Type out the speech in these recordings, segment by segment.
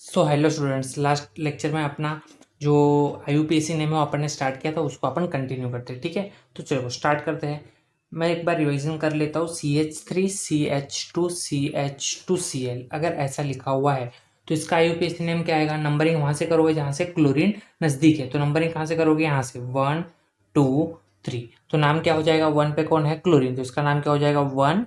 Hello students, last lecture में अपना जो IUPAC नेम है वो अपन ने स्टार्ट किया था, उसको अपन कंटिन्यू करते हैं। ठीक है, तो चलो स्टार्ट करते हैं। मैं एक बार रिवीजन कर लेता हूँ। CH3CH2CH2Cl अगर ऐसा लिखा हुआ है तो इसका IUPAC नेम क्या आएगा? नंबरिंग वहाँ से करोगे जहाँ से क्लोरीन नज़दीक है, तो नंबरिंग कहाँ से करोगे? यहाँ से 1 2 3। तो नाम क्या हो जाएगा? 1 पे कौन है? क्लोरीन, तो इसका नाम क्या हो जाएगा? 1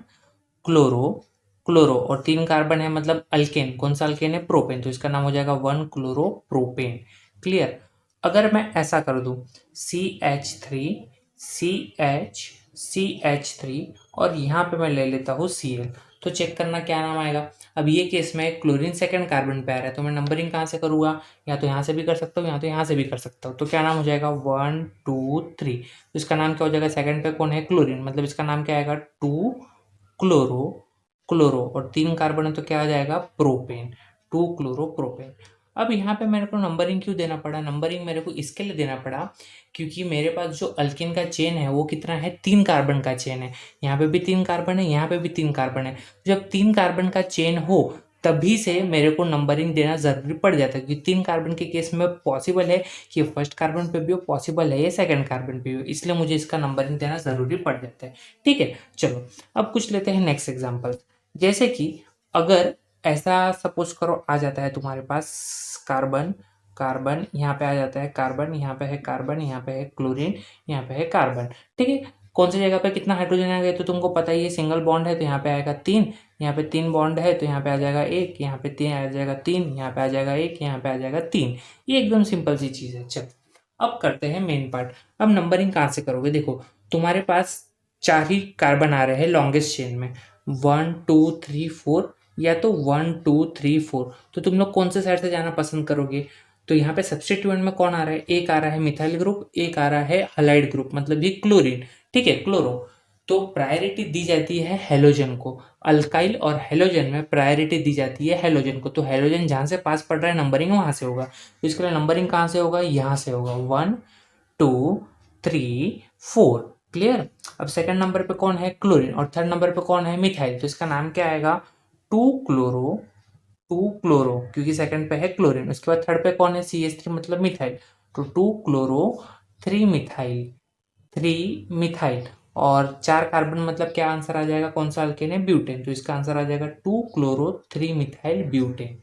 क्लोरो क्लोरो। और 3 कार्बन है मतलब अल्केन। कौन सा अल्केन है? प्रोपेन, तो इसका नाम हो जाएगा 1 क्लोरो प्रोपेन। क्लियर। अगर मैं ऐसा कर दूं CH3 और यहाँ पे मैं ले लेता हूँ Cl, तो चेक करना क्या नाम आएगा। अब ये केस में क्लोरीन सेकंड कार्बन पे आ रहा है, तो मैं नंबरिंग कहाँ से करूँगा? या तो यहाँ से भी कर सकता हूँ या तो यहाँ से भी कर सकता हूँ। तो क्या नाम हो जाएगा? 1 2 3। तो इसका नाम क्या हो जाएगा? सेकंड पे कौन है? क्लोरीन, मतलब इसका नाम क्या आएगा? 2 क्लोरो क्लोरो। और 3 कार्बन है तो क्या आ जाएगा? Propane, 2 chloro propane. अब यहाँ पे मेरे को नंबरिंग क्यों देना पड़ा? नंबरिंग मेरे को इसके लिए देना पड़ा क्योंकि मेरे पास जो अल्केन का चेन है वो कितना है? 3 कार्बन का चेन है। यहाँ पे भी 3 कार्बन है, यहाँ पे भी 3 कार्बन है। जब 3 कार्बन का चेन हो तभी से मेरे को नंबरिंग देना ज़रूरी पड़ जाता है, क्योंकि 3 कार्बन के केस में पॉसिबल है कि फर्स्ट कार्बन पे भी हो, पॉसिबल है ये सेकंड कार्बन पे भी हो, इसलिए मुझे इसका नंबरिंग देना ज़रूरी पड़ जाता है। ठीक है, चलो अब कुछ लेते हैं नेक्स्ट एग्जाम्पल। जैसे कि अगर ऐसा सपोज करो आ जाता है तुम्हारे पास कार्बन कार्बन, यहाँ पे आ जाता है कार्बन, यहाँ पे है कार्बन, यहाँ पे है क्लोरीन, यहाँ पे है कार्बन। ठीक है, कौन सी जगह पे कितना हाइड्रोजन आ गया तो तुमको पता ही है। सिंगल बॉन्ड है तो यहाँ पे आएगा 3, यहाँ पे 3 बॉन्ड है तो यहाँ पे आ जाएगा 1, यहाँ पे 3 आ जाएगा 3, यहाँ पे आ जाएगा 1, यहाँ पे आ जाएगा 3। ये एकदम सिंपल सी चीज़ है। चल अब करते हैं मेन पार्ट। अब नंबरिंग कहाँ से करोगे? देखो तुम्हारे पास 4 ही कार्बन आ रहे हैं लॉन्गेस्ट चेन में, 1 2 3 4, या तो 1 2 3 4। तो तुम लोग कौन से साइड से जाना पसंद करोगे? तो यहाँ पे सब्स्टिट्यूएंट में कौन आ रहा है? एक आ रहा है मिथाइल ग्रुप, एक आ रहा है हलाइड ग्रुप, मतलब ये क्लोरीन। ठीक है, क्लोरो। तो प्रायोरिटी दी जाती है हेलोजन को। अल्काइल और हेलोजन में प्रायोरिटी दी जाती है हेलोजन को। तो हेलोजन जहाँ से पास पड़ रहा है नंबरिंग वहाँ से होगा, तो इसके लिए नंबरिंग कहाँ से होगा? यहाँ से होगा 1 2 3 4। क्लियर। अब सेकंड नंबर पे कौन है? क्लोरीन। और थर्ड नंबर पे कौन है? मिथाइल। तो इसका नाम क्या आएगा? 2 क्लोरो क्योंकि सेकंड पे है क्लोरीन। उसके बाद थर्ड पे कौन है? CH3 मतलब मिथाइल। तो 2 क्लोरो 3 मिथाइल। और 4 कार्बन मतलब क्या आंसर आ जाएगा? कौन सा अल्केन है? ब्यूटेन। तो इसका आंसर आ जाएगा 2 chloro 3 methyl butane.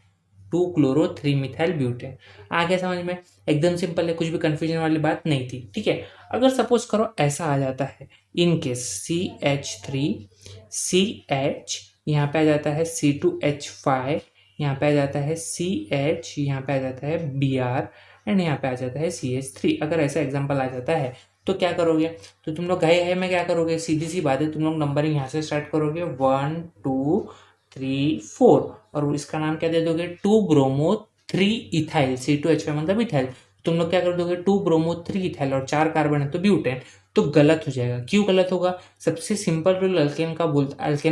2 chloro 3 methyl butane. आ गया समझ में? एकदम सिंपल है, कुछ भी कंफ्यूजन वाली बात नहीं थी। ठीक है, अगर सपोज करो ऐसा आ जाता है इन केस CH3CH, यहाँ पे आ जाता है C2H5, यहाँ पे आ जाता है CH, यहाँ पे आ जाता है Br, एंड यहाँ पे आ जाता है CH3। अगर ऐसा एग्जाम्पल आ जाता है तो क्या करोगे? तो तुम लोग घाई में क्या करोगे? सीधी सी बात है, तुम लोग नंबरिंग यहाँ से स्टार्ट करोगे 1 2 3 4, और इसका नाम क्या दे दोगे? 2 ब्रोमो 3 इथाइल। C2H5 मतलब इथाइल। तुम लोग क्या कर दोगे? 2 ब्रोमो 3 इथाइल, और 4 कार्बन है तो ब्यूटेन। तो गलत हो जाएगा। क्यों गलत होगा? सबसे सिंपल रूल अल्केन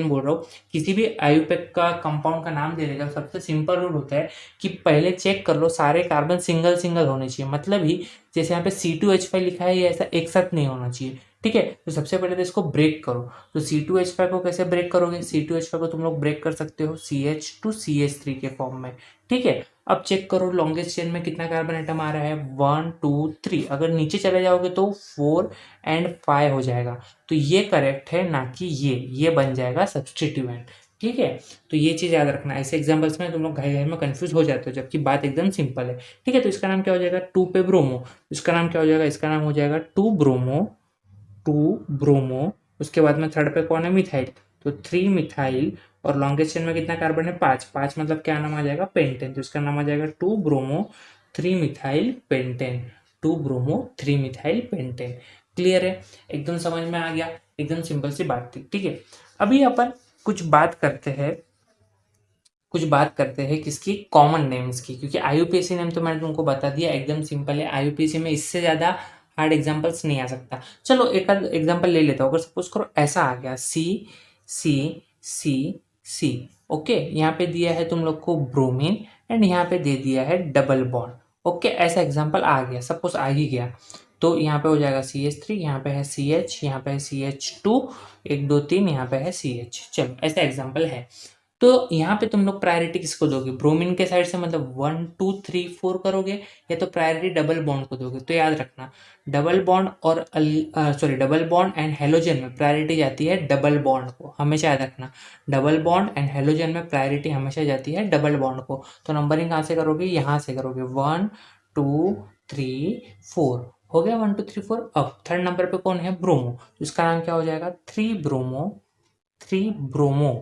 बोल रहा हूँ, किसी भी आयुपैक का कंपाउंड का नाम देने का सबसे सिंपल रूल होता है कि पहले चेक कर लो सारे कार्बन सिंगल सिंगल होने चाहिए। मतलब ही जैसे यहाँ पे C2H5 लिखा है, ये ऐसा एक साथ नहीं होना चाहिए। ठीक है, तो सबसे पहले तो इसको ब्रेक करो। तो C2H5 को कैसे ब्रेक करोगे? C2H5 को तुम लोग ब्रेक कर सकते हो CH2CH3 के फॉर्म में। ठीक है, अब चेक करो लॉन्गेस्ट चेन में कितना कार्बन एटम आ रहा है? 1 2 3। अगर नीचे चले जाओगे तो 4 एंड 5 हो जाएगा। तो ये करेक्ट है, ना कि ये बन जाएगा सब्स्टिट्यूएंट। ठीक है, तो ये चीज़ याद रखना। ऐसे एग्जांपल्स में तुम लोग घाई घाई में कंफ्यूज हो जाते हो, जबकि बात एकदम सिंपल है। ठीक है, तो इसका नाम क्या हो जाएगा? 2 पे ब्रोमो। इसका नाम क्या हो जाएगा? इसका नाम हो जाएगा 2 ब्रोमो। उसके बाद में थर्ड पे कौन है? मिथाइल। तो 3 मिथाइल। और लॉन्गेस्ट चेन में कितना कार्बन है? 5। 5 मतलब क्या नाम आ जाएगा? पेंटेन। तो इसका नाम आ जाएगा 2 bromo 3 methyl pentane. 2 bromo 3 methyl pentane. Clear है? एकदम समझ में आ गया। एकदम सिंपल सी बात थी। ठीक है, अभी अपन कुछ बात करते हैं किसकी? कॉमन नेम्स की, क्योंकि IUPAC नेम तो मैंने तुमको बता दिया एकदम सिंपल है। IUPAC में इससे ज़्यादा हार्ड एग्जाम्पल्स नहीं आ सकता। चलो एक आध एग्जाम्पल ले लेता हूँ। अगर सपोज करो ऐसा आ गया C ओके, यहाँ पे दिया है तुम लोग को ब्रोमीन, एंड यहाँ पे दे दिया है डबल बॉन्ड। ओके, ऐसा एग्जाम्पल आ गया, सपोज आ ही गया, तो यहाँ पे हो जाएगा CH3, यहाँ पे है CH, यहाँ पे है CH2, 1 2 3, यहाँ पे है CH। चलो ऐसा एग्जाम्पल है। तो यहाँ पे तुम लोग प्रायोरिटी किसको दोगे, ब्रोमीन के साइड से, मतलब 1 2 3 4 करोगे, या तो प्रायोरिटी डबल बॉन्ड को दोगे। तो याद रखना डबल बॉन्ड और डबल बॉन्ड एंड हेलोजन में प्रायोरिटी जाती है डबल बॉन्ड को, हमेशा याद रखना। डबल बॉन्ड एंड हेलोजन में प्रायोरिटी हमेशा जाती है डबल बॉन्ड को। तो नंबरिंग कहाँ से करोगे, यहाँ से करोगे 1 2 3 4 हो गया 1 2 3 4। अब थर्ड नंबर पे कौन है, ब्रोमो, तो इसका नाम क्या हो जाएगा 3 ब्रोमो। 3 ब्रोमो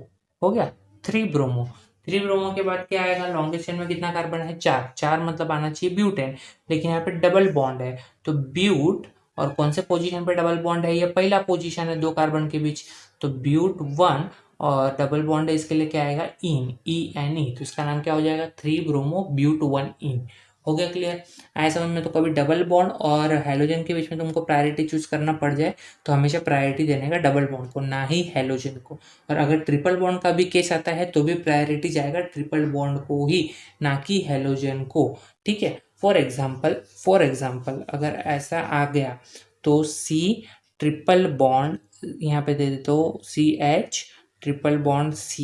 हो गया, 3 ब्रोमो। 3 ब्रोमो के बाद क्या आएगा, लॉन्गेस्ट चेन में कितना कार्बन है, 4। 4 मतलब आना चाहिए ब्यूटेन, लेकिन यहाँ पे डबल बॉन्ड है तो ब्यूट, और कौन से पोजीशन पे डबल बॉन्ड है, ये पहला पोजीशन है 2 कार्बन के बीच, तो ब्यूट 1, और डबल बॉन्ड है इसके लिए क्या आएगा, इन, ENE, तो इसका नाम क्या हो जाएगा 3 ब्रोमो ब्यूट 1 इन। हो गया क्लियर। आए समझ में। तो कभी डबल बॉन्ड और हेलोजन के बीच में तुमको प्रायोरिटी चूज करना पड़ जाए तो हमेशा प्रायोरिटी देने का डबल बॉन्ड को, ना ही हेलोजन को। और अगर ट्रिपल बॉन्ड का भी केस आता है तो भी प्रायोरिटी जाएगा ट्रिपल बॉन्ड को ही, ना कि हेलोजन को। ठीक है। फॉर एग्जाम्पल अगर ऐसा आ गया तो सी ट्रिपल बॉन्ड यहाँ पे दे देता हूँ CH ट्रिपल बॉन्ड C,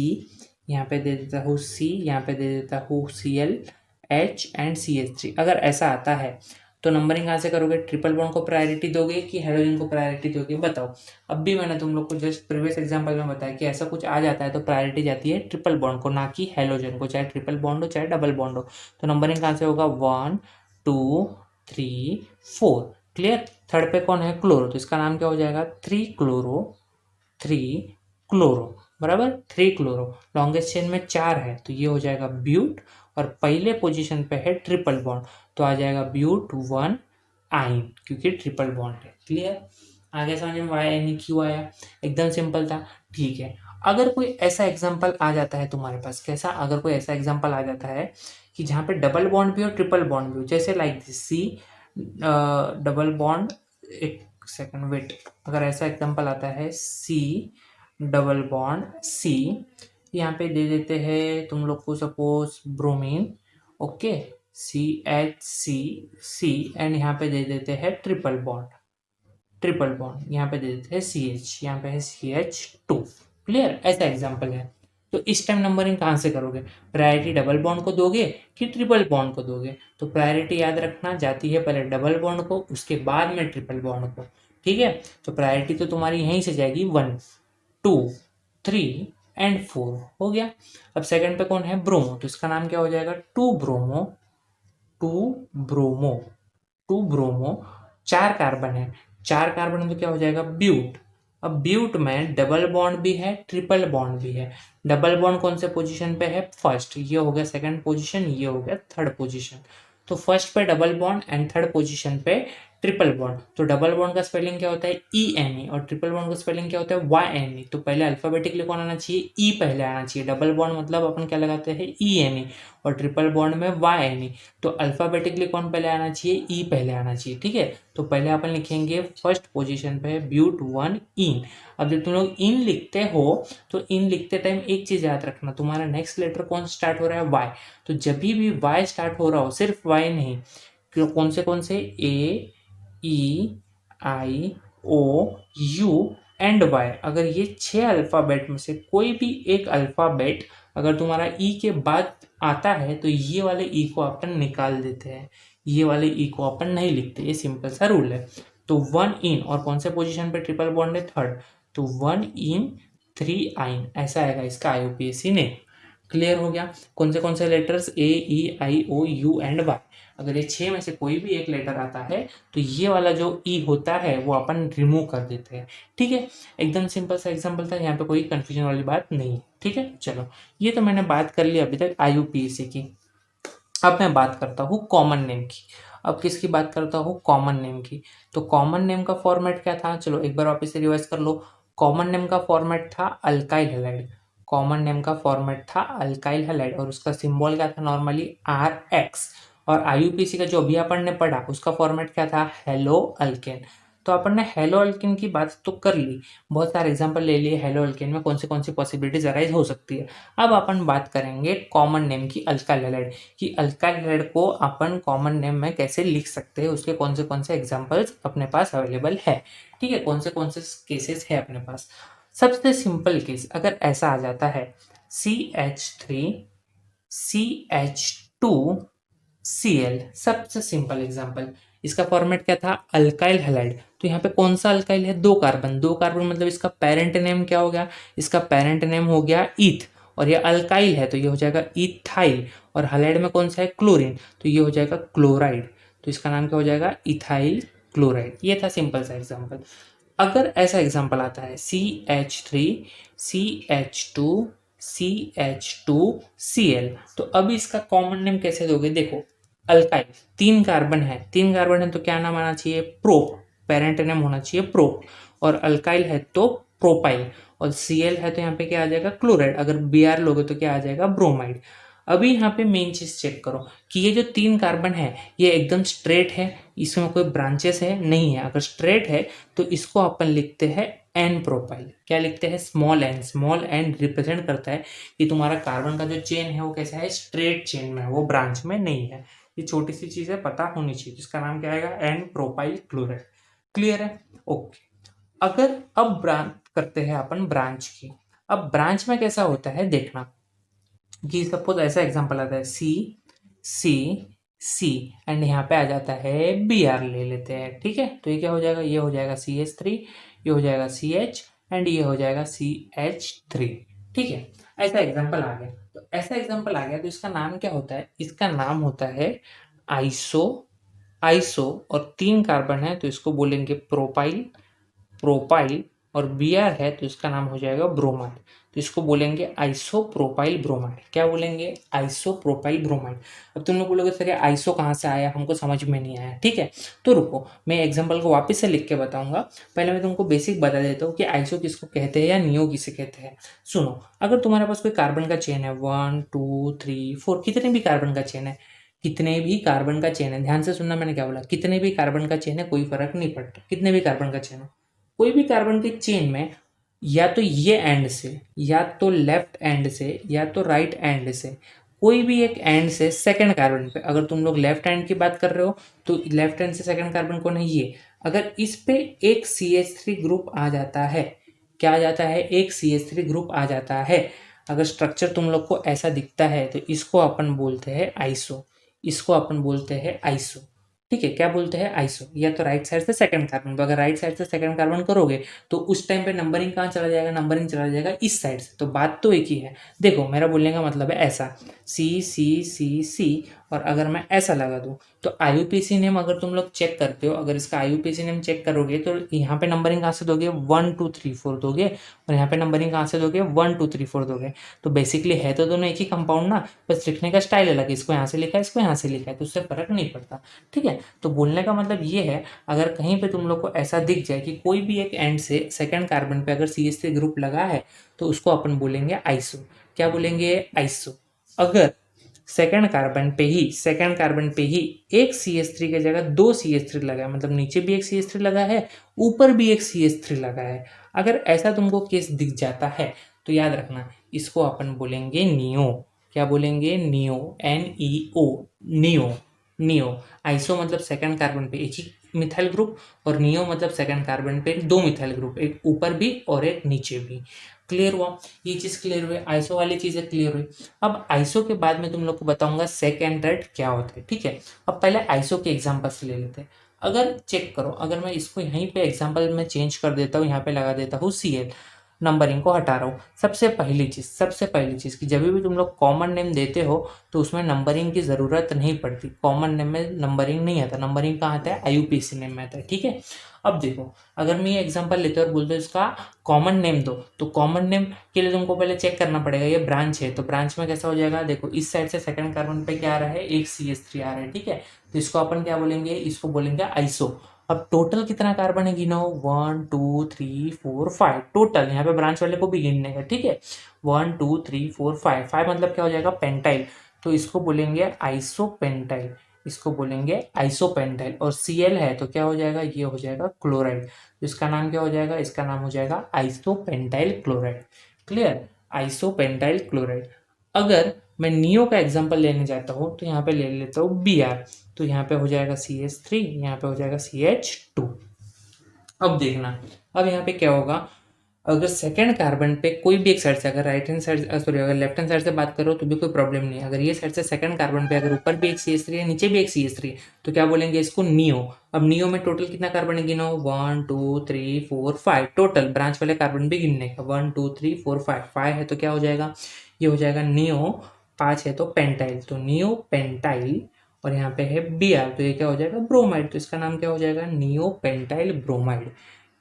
यहाँ पे दे देता हूँ C, यहाँ पे दे देता हूँ Cl H एंड CH3। अगर ऐसा आता है तो नंबरिंग कहाँ से करोगे, ट्रिपल बॉन्ड को प्रायोरिटी दोगे कि हेलोजन को प्रायोरिटी दोगे, बताओ। अब भी मैंने तुम लोग को जस्ट प्रीवियस एग्जांपल में बताया कि ऐसा कुछ आ जाता है तो प्रायोरिटी जाती है ट्रिपल बॉन्ड को, ना कि हेलोजन को, चाहे ट्रिपल बॉन्ड हो चाहे डबल बॉन्ड हो। तो नंबरिंग कहाँ से होगा 1 2 3 4। क्लियर। थर्ड पे कौन है, क्लोरो, तो इसका नाम क्या हो जाएगा 3 क्लोरो। 3 क्लोरो बराबर 3 क्लोरो। लॉन्गेस्ट चेन में 4 है तो ये हो जाएगा ब्यूट, और पहले पोजीशन पे है ट्रिपल बॉन्ड तो आ जाएगा ब्यूट 1 आइन, क्योंकि ट्रिपल बॉन्ड है। क्लियर। आगे समझ में YNE क्यों आया, एकदम सिंपल था। ठीक है। अगर कोई ऐसा एग्जांपल आ जाता है तुम्हारे पास, कैसा, अगर कोई ऐसा एग्जांपल आ जाता है कि जहाँ पे डबल बॉन्ड भी हो ट्रिपल बॉन्ड भी हो, जैसे like this C double bond, एक सेकंड वेट, अगर ऐसा एग्जांपल आता है C डबल बॉन्ड C, यहाँ पे दे देते हैं तुम लोग को suppose bromine, okay, CH and यहाँ पे दे देते हैं ट्रिपल बॉन्ड यहाँ पे दे देते हैं CH, यहाँ पे है CH2। क्लियर। ऐसा एग्जांपल है। तो इस टाइम नंबरिंग कहाँ से करोगे, प्रायोरिटी डबल बॉन्ड को दोगे कि ट्रिपल बॉन्ड को दोगे, तो प्रायोरिटी याद रखना जाती है पहले डबल बॉन्ड को, उसके बाद में ट्रिपल बॉन्ड को। ठीक है। तो प्रायोरिटी तो तुम्हारी यहीं से जाएगी 1 2 3 एंड 4 हो गया। अब सेकंड पे कौन है, ब्रोमो, तो इसका नाम क्या हो जाएगा 2 ब्रोमो। 2 ब्रोमो 4 कार्बन है, 4 कार्बन तो क्या हो जाएगा ब्यूट। अब ब्यूट में डबल बॉन्ड भी है ट्रिपल बॉन्ड भी है। डबल बॉन्ड कौन से पोजीशन पे है, फर्स्ट, ये हो गया सेकंड पोजीशन, ये हो गया थर्ड पोजीशन। तो फर्स्ट पे double bond and third position पे ट्रिपल बॉन्ड। तो डबल बॉन्ड का स्पेलिंग क्या होता है ENE, और ट्रिपल बॉन्ड का स्पेलिंग क्या होता है YNE। तो पहले अल्फाबेटिकली कौन आना चाहिए, E पहले आना चाहिए। डबल बॉन्ड मतलब अपन क्या लगाते हैं ENE, और ट्रिपल बॉन्ड में YNE। तो अल्फाबेटिकली कौन पहले आना चाहिए, E पहले आना चाहिए। ठीक है। तो पहले अपन लिखेंगे फर्स्ट पोजीशन पे ब्यूट 1 इन। अब जब तुम लोग इन लिखते हो तो इन लिखते टाइम एक चीज याद रखना, तुम्हारा नेक्स्ट लेटर कौन स्टार्ट हो रहा है, Y। तो जब भी Y स्टार्ट हो रहा हो, सिर्फ Y नहीं, कौन से A, E, I, O, U and Y, अगर ये 6 अल्फाबेट में से कोई भी एक अल्फाबेट अगर तुम्हारा E के बाद आता है तो ये वाले E को अपन निकाल देते हैं, ये वाले E को अपन नहीं लिखते। ये सिंपल सा रूल है। तो 1 इन, और कौन से पोजीशन पे ट्रिपल बॉन्ड है, थर्ड, तो 1 इन 3 आइन, ऐसा आएगा इसका IUPAC ने। क्लियर हो गया। कौन से letters A, E, I, O, U and Y, अगर ये 6 में से कोई भी एक लेटर आता है तो ये वाला जो E होता है वो अपन रिमूव कर देते हैं। ठीक है। एकदम सिंपल सा एग्जांपल था, यहाँ पे कोई कंफ्यूजन वाली बात नहीं है। ठीक है। चलो, ये तो मैंने बात कर ली अभी तक IUPAC की। अब मैं बात करता हूँ कॉमन नेम की। अब किसकी बात करता हूँ, कॉमन नेम की। तो कॉमन नेम का फॉर्मेट क्या था, चलो एक बार वापस से रिवाइज कर लो। कॉमन नेम का फॉर्मेट था अल्काइल हैलाइड। कॉमन नेम का फॉर्मेट था अल्काइल हैलाइड, और उसका सिंबल क्या था, नॉर्मली RX। और IUPAC का जो अभी अपन ने पढ़ा उसका फॉर्मेट क्या था, हेलो अल्केन। तो अपन ने हेलो अल्केन की बात तो कर ली, बहुत सारे एग्जांपल ले लिए हेलो अल्केन में कौन सी पॉसिबिलिटीज अराइज हो सकती है। अब अपन बात करेंगे कॉमन नेम की, अल्काइल हैलाइड कि अल्काइल हैलाइड को अपन कॉमन नेम में कैसे लिख सकते हैं, उसके कौन से एग्जांपल्स अपने पास अवेलेबल है। ठीक है। कौन से केसेस है अपने पास। सबसे सिंपल केस अगर ऐसा आ जाता है, CH3CH2Cl। सबसे सिंपल एग्जांपल, इसका फॉर्मेट क्या था, अल्काइल हैलाइड। तो यहाँ पे कौन सा अल्काइल है, 2 कार्बन, 2 कार्बन मतलब इसका पेरेंट नेम क्या हो गया, इसका पेरेंट नेम हो गया ईथ, और ये अल्काइल है तो ये हो जाएगा इथाइल, और हैलाइड में कौन सा है, क्लोरीन, तो ये हो जाएगा क्लोराइड, तो इसका नाम क्या हो जाएगा, इथाइल क्लोराइड। ये था सिंपल सा एग्जांपल। अगर ऐसा एग्जांपल आता है CH3CH2CH2Cl, तो अब इसका कॉमन नेम कैसे दोगे, देखो अल्काइल, 3 कार्बन है, 3 कार्बन है तो क्या नाम आना चाहिए, प्रोप, पेरेंट नेम होना चाहिए प्रोप, और अल्काइल है तो प्रोपाइल, और Cl है तो यहाँ पे क्या आ जाएगा, क्लोराइड, अगर Br लोगे तो क्या आ जाएगा, ब्रोमाइड। अभी यहाँ पे मेन चीज चेक करो कि ये जो 3 कार्बन है ये एकदम स्ट्रेट है, इसमें कोई ब्रांचेस है नहीं है, अगर स्ट्रेट है तो इसको अपन लिखते हैं एन प्रोपाइल। क्या लिखते हैं, small n. Small n represent करता है कि तुम्हारा कार्बन का जो चेन है वो कैसा है, स्ट्रेट चेन में है, वो ब्रांच में नहीं है। ये छोटी सी चीजें पता होनी चाहिए, जिसका नाम क्या आएगा, एन प्रोपाइल क्लोराइड। क्लियर है, ओके। अगर अब ब्रांच करते हैं अपन ब्रांच की, अब ब्रांच में कैसा होता है देखना, कि सपोज ऐसा एग्जांपल आता है C एंड यहाँ पे आ जाता है Br, ले लेते हैं, ठीक है। तो ये क्या हो जाएगा, ये हो जाएगा CH3, ये हो जाएगा CH, एंड ये हो जाएगा CH3, ठीक है। ऐसा एग्जांपल आ गया, तो ऐसा एग्जांपल आ गया तो इसका नाम क्या होता है, इसका नाम होता है आइसो। आइसो, और 3 कार्बन है तो इसको बोलेंगे प्रोपाइल, प्रोपाइल, और Br है तो इसका नाम हो जाएगा ब्रोमाइड, तो इसको बोलेंगे आइसोप्रोपाइल ब्रोमाइड। क्या बोलेंगे, आइसोप्रोपाइल ब्रोमाइड। अब तुम लोग बोलोगे सर ये आइसो कहाँ से आया, हमको समझ में नहीं आया, ठीक है। तो रुको, मैं एग्जांपल को वापस से लिख के बताऊंगा। पहले मैं तुमको बेसिक बता देता हूँ कि आइसो किसको कहते हैं या नियो किसे कहते हैं। सुनो, अगर तुम्हारे पास कोई कार्बन का चेन है, 1 2 3 4, कितने भी कार्बन का चेन है, कितने भी कार्बन का चेन है, ध्यान से सुनना मैंने क्या बोला, कितने भी कार्बन का चेन है, कोई फर्क नहीं पड़ता, कितने भी कार्बन का चेन है। कोई भी कार्बन के चेन में या तो ये एंड से, या तो लेफ्ट एंड से, या तो राइट एंड से, कोई भी एक एंड से सेकंड कार्बन पे, अगर तुम लोग लेफ्ट एंड की बात कर रहे हो तो लेफ्ट एंड से सेकंड कार्बन कौन है, ये, अगर इस पे एक CH3 ग्रुप आ जाता है, क्या आ जाता है, एक CH3 ग्रुप आ जाता है, अगर स्ट्रक्चर तुम लोग को ऐसा दिखता है तो इसको अपन बोलते हैं आइसो, इसको अपन बोलते हैं आइसो, ठीक है। क्या बोलते हैं, आइसो। या तो राइट साइड से सेकंड कार्बन, तो अगर राइट साइड से सेकंड कार्बन करोगे तो उस टाइम पे नंबरिंग कहाँ चला जाएगा, नंबरिंग चला जाएगा इस साइड से, तो बात तो एक ही है। देखो मेरा बोलने का मतलब है ऐसा C, और अगर मैं ऐसा लगा दूं तो IUPAC नेम अगर तुम लोग चेक करते हो, अगर इसका IUPAC नेम चेक करोगे तो यहाँ पे नंबरिंग कहाँ से दोगे, 1 2 3 4 दोगे, और यहाँ पे नंबरिंग कहाँ से दोगे, 1 2 3 4 दोगे। तो बेसिकली है तो दोनों एक ही कंपाउंड ना, बस लिखने का स्टाइल अलग है, इसको यहाँ से लिखा है, इसको यहाँ से लिखा है, तो उससे फर्क नहीं पड़ता, ठीक है। तो बोलने का मतलब ये है, अगर कहीं पे तुम लोग को ऐसा दिख जाए कि कोई भी एक एंड से सेकंड कार्बन पे अगर CH3 ग्रुप लगा है तो उसको अपन बोलेंगे आइसो। क्या बोलेंगे, आइसो। अगर सेकंड कार्बन पे ही एक CH3 की जगह 2 CH3 लगा है, मतलब नीचे भी एक CH3 लगा है, ऊपर भी एक CH3 लगा है, अगर ऐसा तुमको केस दिख जाता है तो याद रखना इसको अपन बोलेंगे नियो। क्या बोलेंगे, neo, NEO, neo. Neo, iso मतलब सेकंड कार्बन पे एक ही मिथाइल ग्रुप, और नियो मतलब सेकंड कार्बन पे 2 मिथाइल ग्रुप, एक ऊपर भी और एक नीचे भी। क्लियर हुआ, ये चीज़ क्लियर हुई, आइसो वाली चीज़ें क्लियर हुई। अब आइसो के बाद में तुम लोग को बताऊंगा सेक एंड रेड क्या होता है, ठीक है। अब पहले आइसो के एग्जाम्पल से ले लेते हैं। अगर चेक करो, अगर मैं इसको यहीं पे एग्जाम्पल में चेंज कर देता हूँ, यहाँ पे लगा देता हूँ Cl, नंबरिंग को हटा रहा हूँ। सबसे पहली चीज़ कि जब भी तुम लोग कॉमन नेम देते हो तो उसमें नंबरिंग की ज़रूरत नहीं पड़ती, कॉमन नेम में नंबरिंग नहीं आता, नंबरिंग कहाँ आता है, IUPAC नेम में आता है, ठीक है। अब देखो, अगर मैं ये एग्जांपल लेते और बोलते इसका कॉमन नेम दो, तो कॉमन नेम के लिए तुमको पहले चेक करना पड़ेगा, ये ब्रांच है तो ब्रांच में कैसा हो जाएगा, देखो इस साइड से सेकंड कार्बन पे क्या आ रहा है, एक CH3 आ रहा है, ठीक है। तो इसको अपन क्या बोलेंगे, इसको बोलेंगे आइसो। अब टोटल कितना कार्बन है गिनो, 1 2 3 4 5, टोटल यहाँ पे ब्रांच वाले को भी गिनने का, ठीक है। 1 2 3 4 5, 5 मतलब क्या हो जाएगा, पेंटाइल, तो इसको बोलेंगे आइसोपेंटाइल, इसको बोलेंगे आइसोपेंटाइल। और Cl है तो क्या हो जाएगा, ये हो जाएगा क्लोराइड, तो इसका नाम क्या हो जाएगा, इसका नाम हो जाएगा isopentyl chloride. Clear, isopentyl chloride. अगर मैं नियो का एग्जांपल लेने जाता हूँ तो यहाँ पे ले लेता हूँ Br, तो यहाँ पे हो जाएगा CH3, यहाँ पे हो जाएगा CH2। अब देखना, अब यहाँ पे क्या होगा, अगर सेकंड कार्बन पे कोई भी एक साइड से, अगर राइट हैंड साइड सॉरी अगर लेफ्ट हैंड साइड से बात करो तो भी कोई प्रॉब्लम नहीं है। अगर ये साइड से सेकंड कार्बन पे अगर ऊपर भी एक CH3 है, नीचे भी एक CH3 है, तो क्या बोलेंगे इसको नियो। अब नियो में टोटल कितना कार्बन है गिनो, 1 2 3 4 5, टोटल ब्रांच वाले कार्बन भी गिनने का, 1 2 3 4 5, 5 है तो क्या हो जाएगा, ये हो जाएगा नियो। 5 है तो पेंटाइल, तो नियो पेंटाइल। और यहाँ पे है Br, तो ये क्या हो जाएगा, ब्रोमाइड, तो इसका नाम क्या हो जाएगा, नियो पेंटाइल ब्रोमाइड।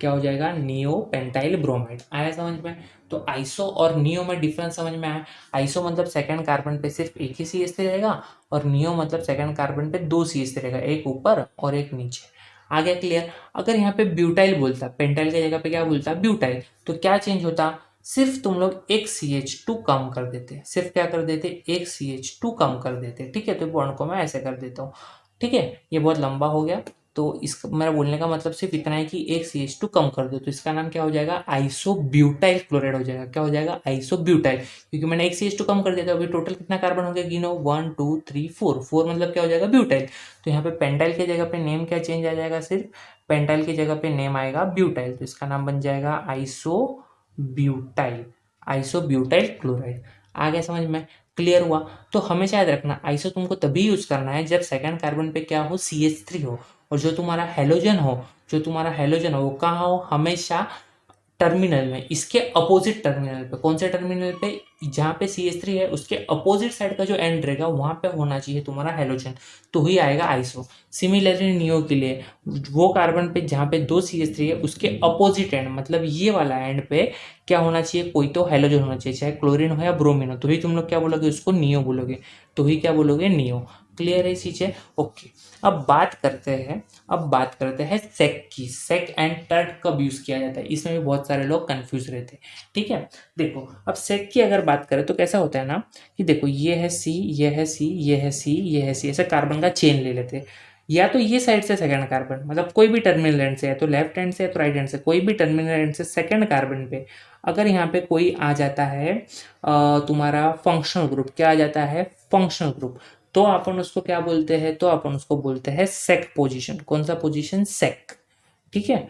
क्या हो जाएगा, नियो पेंटाइल ब्रोमाइड। आया समझ में। तो आइसो और नियो में डिफरेंस समझ में आया। आइसो मतलब सेकंड कार्बन पे सिर्फ एक ही CH3 रहेगा, और नियो मतलब सेकंड कार्बन पे 2 CH3 रहेगा, एक ऊपर और एक नीचे। आ गया क्लियर। अगर यहाँ पे ब्यूटाइल बोलता, पेंटाइल की जगह पे क्या बोलता, ब्यूटाइल, तो क्या चेंज होता, सिर्फ तुम लोग एक CH2 कम कर देते, सिर्फ क्या कर देते, एक CH2 कम कर देते। ठीक है, तो बॉन्ड को मैं ऐसे कर देता हूँ। ठीक है, ये बहुत लंबा हो गया, तो इसका मेरा बोलने का मतलब सिर्फ इतना है कि एक CH2 कम कर दो, तो इसका नाम क्या हो जाएगा, आइसोब्यूटाइल क्लोराइड हो जाएगा। क्या हो जाएगा, आइसोब्यूटाइल, क्योंकि मैंने एक CH2 कम कर दिया था। अभी टोटल कितना कार्बन हो गया गिनो, 1 2 3 4, 4 मतलब क्या हो जाएगा, ब्यूटाइल। तो यहाँ पे पेंटाइल की जगह पे नेम क्या चेंज आ जाएगा, सिर्फ पेंटाइल की जगह पे नेम आएगा ब्यूटाइल, तो इसका नाम बन जाएगा आइसोब्यूटाइल, आइसोब्यूटाइल क्लोराइड। आ गया समझ में, क्लियर हुआ। तो हमेशा याद रखना, आइसो तुमको तभी यूज करना है जब सेकंड कार्बन पे क्या हो, CH3 हो, और जो तुम्हारा हेलोजन हो, जो तुम्हारा हेलोजन हो वो कहाँ हो, हमेशा टर्मिनल में, इसके अपोजिट टर्मिनल पे। कौन से टर्मिनल पे, जहाँ पे CH3 है उसके अपोजिट साइड का जो एंड रहेगा वहां पे होना चाहिए तुम्हारा हेलोजन, तो ही आएगा आइसो। सिमिलरली नियो के लिए, वो कार्बन पे जहाँ पे 2 CH3 है उसके अपोजिट एंड, मतलब ये वाला एंड पे क्या होना चाहिए, कोई तो हेलोजन होना चाहिए, चाहे क्लोरीन हो या ब्रोमीन हो, तो ही तुम लोग क्या बोलोगे, उसको नियो बोलोगे, तो ही क्या बोलोगे, नियो। क्लियर है चीजें, ओके। अब बात करते हैं सेक की। सेक एंड टर्ट कब यूज किया जाता है, इसमें भी बहुत सारे लोग कंफ्यूज रहते हैं। ठीक है, देखो अब सेक की अगर बात करें तो कैसा होता है ना, कि देखो ये है C, ये है C, ये है C, ये है C, ऐसे कार्बन का चेन ले लेते हैं। या तो ये साइड से सेकंड कार्बन, मतलब कोई भी टर्मिनल एंड से, या तो लेफ्ट हैंड से या तो राइट हैंड से, कोई भी टर्मिनल एंड से सेकंड कार्बन पे अगर यहाँ पे कोई आ जाता है तुम्हारा फंक्शनल ग्रुप, क्या आ जाता है, फंक्शनल ग्रुप, तो अपन उसको क्या बोलते हैं, तो अपन उसको बोलते हैं सेक पोजीशन। कौन सा पोजीशन, सेक। ठीक है,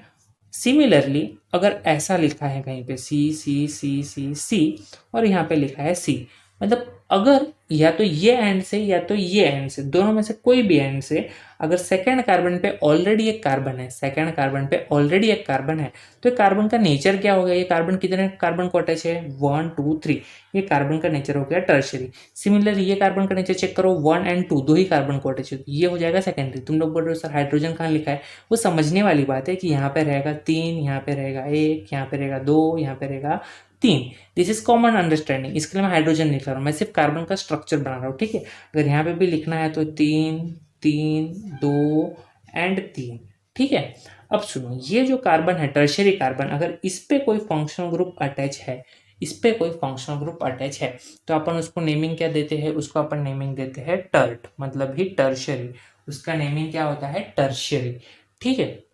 सिमिलरली अगर ऐसा लिखा है कहीं पे C C C C C और यहाँ पे लिखा है C, मतलब अगर या तो ये एंड से या तो ये एंड से, दोनों में से कोई भी एंड से अगर सेकंड कार्बन पे ऑलरेडी एक कार्बन है, सेकंड कार्बन पे ऑलरेडी एक कार्बन है, तो कार्बन का नेचर क्या हो गया, ये कार्बन कितने कार्बन को अटैच है, 1 2 3, ये कार्बन का नेचर हो गया टर्शरी। सिमिलरली ये कार्बन का नेचर चेक करो, 1 और 2 दो ही कार्बन को अटैच है, ये हो जाएगा सेकेंडरी। तुम लोग बोल रहे हो सर हाइड्रोजन कहाँ लिखा है, वो समझने वाली बात है कि यहाँ पे रहेगा 3, यहाँ पे रहेगा 1, यहाँ पे रहेगा 2, यहाँ पे रहेगा 3। दिस इज कॉमन अंडरस्टैंडिंग, इसके लिए मैं हाइड्रोजन लिख रहा हूँ, मैं सिर्फ कार्बन का स्ट्रक्चर बना रहा हूँ। ठीक है, अगर यहाँ पे भी लिखना है तो 3 3 2 एंड 3। ठीक है, अब सुनो, ये जो कार्बन है टर्शियरी कार्बन, अगर इस पे कोई फंक्शनल ग्रुप अटैच है, इस पे कोई फंक्शनल ग्रुप अटैच है, तो अपन उसको नेमिंग क्या देते हैं, उसको अपन नेमिंग देते हैं टर्ट, मतलब ही टर्शियरी, उसका नेमिंग क्या होता है, टर्शियरी। ठीक है,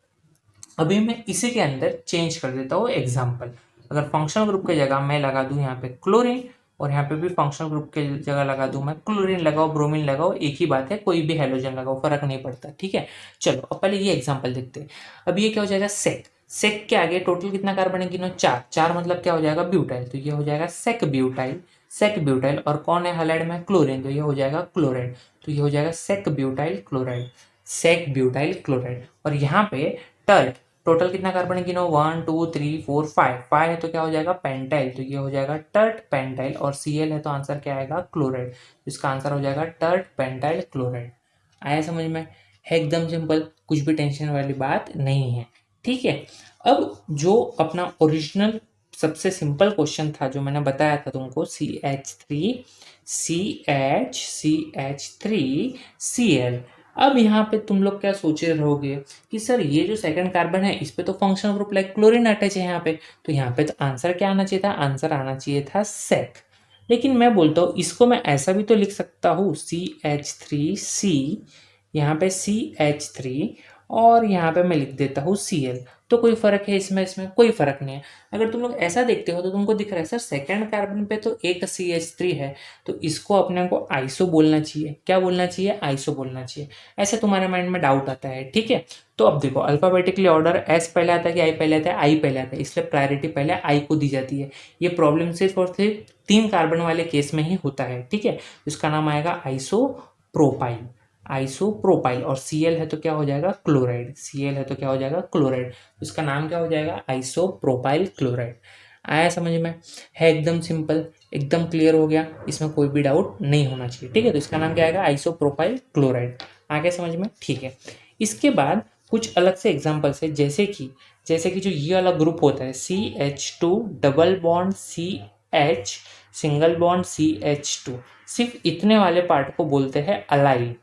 अभी मैं इसी के अंदर चेंज कर देता हूँ एग्जाम्पल। अगर फंक्शनल ग्रुप की जगह मैं लगा दूं यहाँ पे क्लोरीन, और यहाँ पे भी फंक्शनल ग्रुप की जगह लगा दूं मैं क्लोरीन, लगाओ ब्रोमीन लगाओ, एक ही बात है, कोई भी हेलोजन लगाओ, फर्क नहीं पड़ता। ठीक है, चलो अब पहले ये एग्जाम्पल देखते हैं। अब ये क्या हो जाएगा, सेक। सेक के आगे टोटल कितना कार्बन है गिनो, 4। 4 मतलब क्या हो जाएगा, ब्यूटाइल, तो ये हो जाएगा सेक ब्यूटाइल। सेक ब्यूटाइल, और कौन है हैलाइड में, क्लोरीन, तो ये हो जाएगा क्लोराइड, तो ये हो जाएगा sec butyl chloride, sec butyl chloride. और यहाँ पे टर्ट, टोटल कितना कार्बन है गिनो, 1 2 3 4 5, 5 है तो क्या हो जाएगा, पेंटाइल, तो ये हो जाएगा टर्ट पेंटाइल, और Cl है तो आंसर क्या आएगा, क्लोराइड, इसका आंसर हो जाएगा टर्ट पेंटाइल क्लोराइड। आया समझ में, है एकदम सिंपल, कुछ भी टेंशन वाली बात नहीं है। ठीक है, अब जो अपना ओरिजिनल सबसे सिंपल क्वेश्चन था जो मैंने बताया था तुमको, CH3 CH3 Cl। अब यहाँ पे तुम लोग क्या सोच रहे रहोगे कि सर ये जो सेकंड कार्बन है इस पे तो functional group like chlorine attach है यहाँ पे, तो यहाँ पे तो आंसर क्या आना चाहिए था, आंसर आना चाहिए था सेक। लेकिन मैं बोलता हूँ इसको मैं ऐसा भी तो लिख सकता हूँ, CH3C, यहाँ पे CH3 और यहाँ पे मैं लिख देता हूँ Cl, तो कोई फ़र्क है इसमें, इसमें कोई फ़र्क नहीं है। अगर तुम लोग ऐसा देखते हो तो तुमको दिख रहा है सर सेकंड कार्बन पे तो एक CH3 है, तो इसको अपने को आइसो बोलना चाहिए। क्या बोलना चाहिए? आइसो बोलना चाहिए। ऐसे तुम्हारे माइंड में डाउट आता है, ठीक है। तो अब देखो अल्फ़ाबेटिकली ऑर्डर एस पहले आता है कि आई पहले आता है? आई पहले आता है, इसलिए प्रायोरिटी पहले आई को दी जाती है। ये प्रॉब्लम सिर्फ और सिर्फ 3 कार्बन वाले केस में ही होता है, ठीक है। इसका नाम आएगा आइसोप्रोपाइल। आइसोप्रोपाइल और Cl है तो क्या हो जाएगा? क्लोराइड। Cl है तो क्या हो जाएगा? क्लोराइड। इसका नाम क्या हो जाएगा? Isopropyl chloride. आया समझ में? है एकदम सिंपल, एकदम क्लियर हो गया, इसमें कोई भी डाउट नहीं होना चाहिए, ठीक है। तो इसका नाम क्या आएगा? Isopropyl chloride. आ गया समझ में? ठीक है। इसके बाद कुछ अलग से एग्जाम्पल्स है, जैसे कि जो ये वाला ग्रुप होता है CH2 double bond CH single bond CH2, सिर्फ इतने वाले पार्ट को बोलते हैं अलाइल।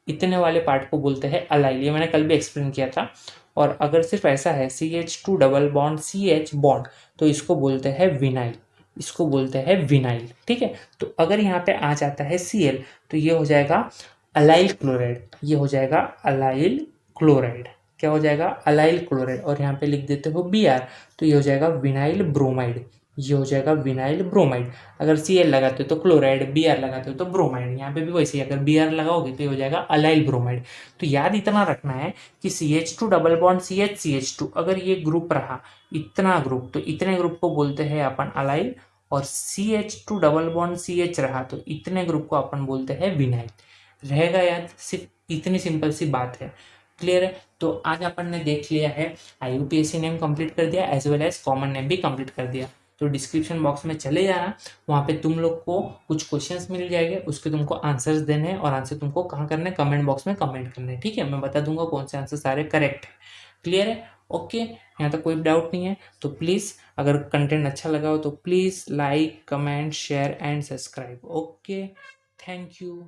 इतने वाले पार्ट को बोलते हैं अलाइल, ये मैंने कल भी एक्सप्लेन किया था। और अगर सिर्फ ऐसा है CH2 double bond CH bond, तो इसको बोलते हैं विनाइल। इसको बोलते हैं विनाइल, ठीक है। तो अगर यहाँ पे आ जाता है Cl, तो ये हो जाएगा अलाइल क्लोराइड। ये हो जाएगा अलाइल क्लोराइड। क्या हो जाएगा? Allyl chloride. और यहाँ पे लिख देते हो Br, तो ये हो जाएगा विनाइल ब्रोमाइड। ये हो जाएगा विनाइल ब्रोमाइड। अगर Cl लगाते हो तो क्लोराइड, Br लगाते हो तो ब्रोमाइड। यहाँ पे भी वैसे ही, अगर Br लगाओगे तो ये हो जाएगा अलाइल ब्रोमाइड। तो याद इतना रखना है कि CH2 double bond CH CH2, अगर ये ग्रुप रहा इतना ग्रुप, तो इतने ग्रुप को बोलते हैं अपन अलाइल। और CH2 डबल बॉन्ड CH रहा तो इतने ग्रुप को अपन बोलते हैं विनाइल। रहेगा याद? सिर्फ इतनी सिंपल सी बात है। क्लियर है? तो आज अपन ने देख लिया है, IUPAC नेम कंप्लीट कर दिया as well as common name भी कंप्लीट कर दिया। तो डिस्क्रिप्शन बॉक्स में चले जाना, वहाँ पे तुम लोग को कुछ क्वेश्चंस मिल जाएंगे, उसके तुमको आंसर्स देने हैं। और आंसर तुमको कहाँ करने? कमेंट बॉक्स में कमेंट करने हैं, ठीक है। मैं बता दूंगा कौन से आंसर सारे करेक्ट है। क्लियर है? ओके, यहाँ तक कोई डाउट नहीं है। तो प्लीज़ अगर कंटेंट अच्छा लगा हो तो please like, comment, share and subscribe. Okay, thank you.